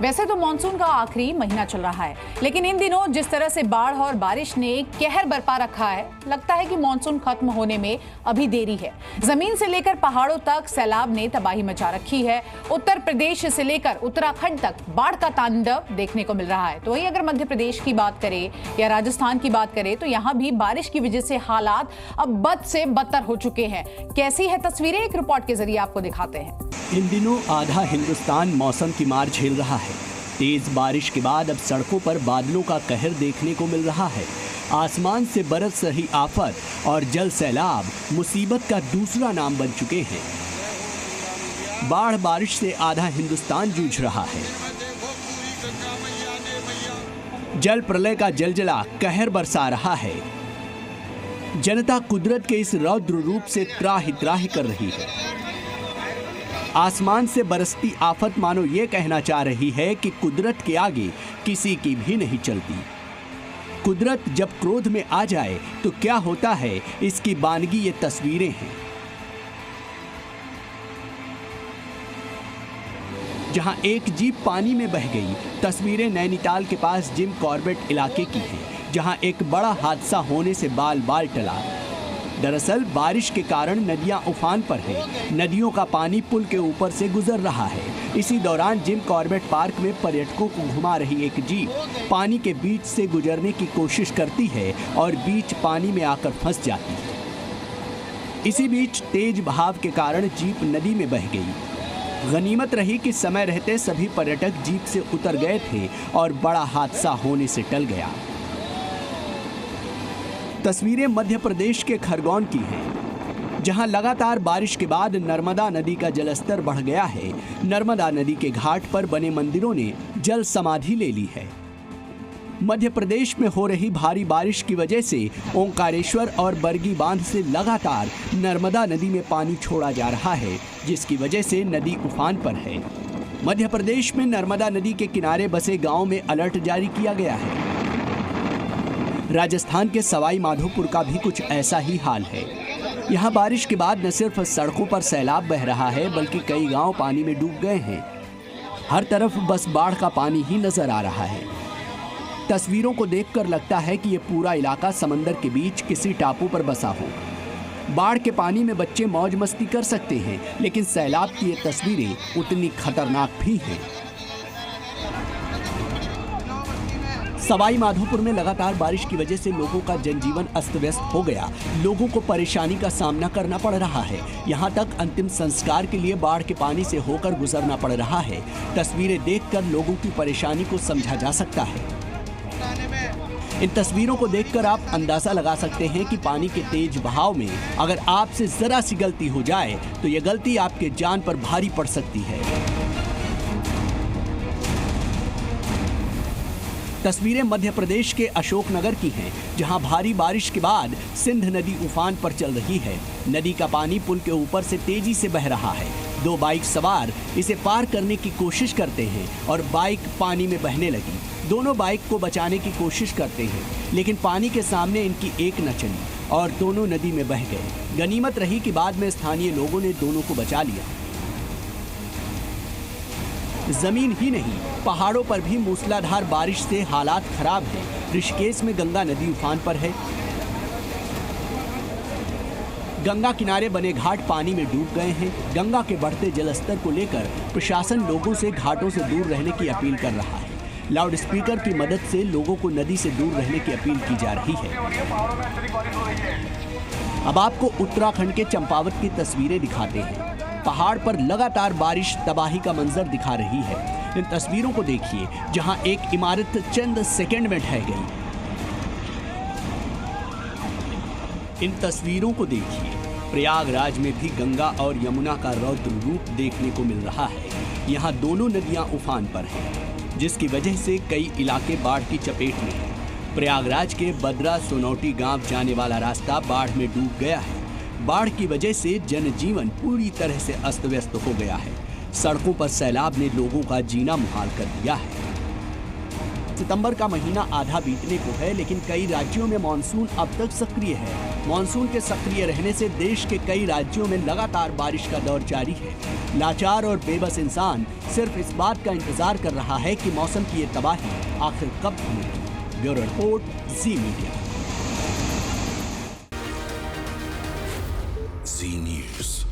वैसे तो मानसून का आखिरी महीना चल रहा है, लेकिन इन दिनों जिस तरह से बाढ़ और बारिश ने कहर बरपा रखा है, लगता है कि मानसून खत्म होने में अभी देरी है। जमीन से लेकर पहाड़ों तक सैलाब ने तबाही मचा रखी है। उत्तर प्रदेश से लेकर उत्तराखंड तक बाढ़ का तांडव देखने को मिल रहा है। तो वहीं अगर मध्य प्रदेश की बात करें या राजस्थान की बात करें तो यहाँ भी बारिश की वजह से हालात अब बद से बदतर हो चुके हैं। कैसी है तस्वीरें, एक रिपोर्ट के जरिए आपको दिखाते हैं। इन दिनों आधा हिंदुस्तान मौसम की मार झेल रहा है। तेज बारिश के बाद अब सड़कों पर बादलों का कहर देखने को मिल रहा है। आसमान से बरस रही आफत और जल सैलाब मुसीबत का दूसरा नाम बन चुके हैं। बाढ़ बारिश से आधा हिंदुस्तान जूझ रहा है। जल प्रलय का जलजला कहर बरसा रहा है। जनता कुदरत के इस रौद्र रूप से त्राहि त्राहि कर रही है। आसमान से बरसती आफत मानो ये कहना चाह रही है कि कुदरत के आगे किसी की भी नहीं चलती। कुदरत जब क्रोध में आ जाए तो क्या होता है, इसकी बानगी ये तस्वीरें हैं। जहां एक जीप पानी में बह गई। तस्वीरें नैनीताल के पास जिम कॉर्बेट इलाके की हैं, जहां एक बड़ा हादसा होने से बाल बाल टला। दरअसल बारिश के कारण नदियां उफान पर हैं। नदियों का पानी पुल के ऊपर से गुजर रहा है। इसी दौरान जिम कॉर्बेट पार्क में पर्यटकों को घुमा रही एक जीप पानी के बीच से गुजरने की कोशिश करती है और बीच पानी में आकर फंस जाती है। इसी बीच तेज बहाव के कारण जीप नदी में बह गई। गनीमत रही कि समय रहते सभी पर्यटक जीप से उतर गए थे और बड़ा हादसा होने से टल गया। तस्वीरें मध्य प्रदेश के खरगोन की हैं, जहां लगातार बारिश के बाद नर्मदा नदी का जलस्तर बढ़ गया है। नर्मदा नदी के घाट पर बने मंदिरों ने जल समाधि ले ली है। मध्य प्रदेश में हो रही भारी बारिश की वजह से ओंकारेश्वर और बरगी बांध से लगातार नर्मदा नदी में पानी छोड़ा जा रहा है, जिसकी वजह से नदी उफान पर है। मध्य प्रदेश में नर्मदा नदी के किनारे बसे गांव में अलर्ट जारी किया गया है। राजस्थान के सवाई माधोपुर का भी कुछ ऐसा ही हाल है। यहाँ बारिश के बाद न सिर्फ सड़कों पर सैलाब बह रहा है, बल्कि कई गांव पानी में डूब गए हैं। हर तरफ बस बाढ़ का पानी ही नजर आ रहा है। तस्वीरों को देखकर लगता है कि ये पूरा इलाका समंदर के बीच किसी टापू पर बसा हो। बाढ़ के पानी में बच्चे मौज मस्ती कर सकते हैं, लेकिन सैलाब की ये तस्वीरें उतनी खतरनाक भी हैं। सवाई माधोपुर में लगातार बारिश की वजह से लोगों का जनजीवन अस्त व्यस्त हो गया। लोगों को परेशानी का सामना करना पड़ रहा है। यहां तक अंतिम संस्कार के लिए बाढ़ के पानी से होकर गुजरना पड़ रहा है। तस्वीरें देखकर लोगों की परेशानी को समझा जा सकता है। इन तस्वीरों को देखकर आप अंदाजा लगा सकते हैं कि पानी के तेज बहाव में अगर आपसे जरा सी गलती हो जाए तो यह गलती आपके जान पर भारी पड़ सकती है। तस्वीरें मध्य प्रदेश के अशोकनगर की हैं, जहां भारी बारिश के बाद सिंध नदी उफान पर चल रही है। नदी का पानी पुल के ऊपर से तेजी से बह रहा है। दो बाइक सवार इसे पार करने की कोशिश करते हैं और बाइक पानी में बहने लगी। दोनों बाइक को बचाने की कोशिश करते हैं, लेकिन पानी के सामने इनकी एक न चली और दोनों नदी में बह गए। गनीमत रही कि बाद में स्थानीय लोगों ने दोनों को बचा लिया। जमीन ही नहीं, पहाड़ों पर भी मूसलाधार बारिश से हालात खराब हैं। ऋषिकेश में गंगा नदी उफान पर है। गंगा किनारे बने घाट पानी में डूब गए हैं। गंगा के बढ़ते जलस्तर को लेकर प्रशासन लोगों से घाटों से दूर रहने की अपील कर रहा है। लाउड स्पीकर की मदद से लोगों को नदी से दूर रहने की अपील की जा रही है। अब आपको उत्तराखंड के चंपावत की तस्वीरें दिखाते हैं। पहाड़ पर लगातार बारिश तबाही का मंजर दिखा रही है। इन तस्वीरों को देखिए, जहां एक इमारत चंद सेकंड में ढह गई। इन तस्वीरों को देखिए, प्रयागराज में भी गंगा और यमुना का रौद्र रूप देखने को मिल रहा है। यहाँ दोनों नदियां उफान पर हैं, जिसकी वजह से कई इलाके बाढ़ की चपेट में हैं। प्रयागराज के बद्रा सोनौटी गांव जाने वाला रास्ता बाढ़ में डूब गया है। बाढ़ की वजह से जनजीवन पूरी तरह से अस्त व्यस्त हो गया है। सड़कों पर सैलाब ने लोगों का जीना मुहाल कर दिया है। सितंबर का महीना आधा बीतने को है, लेकिन कई राज्यों में मानसून अब तक सक्रिय है। मानसून के सक्रिय रहने से देश के कई राज्यों में लगातार बारिश का दौर जारी है। लाचार और बेबस इंसान सिर्फ इस बात का इंतजार कर रहा है कि मौसम की ये तबाही आखिर कब थमेगी। ब्यूरो रिपोर्ट, जी मीडिया। जी न्यूज़।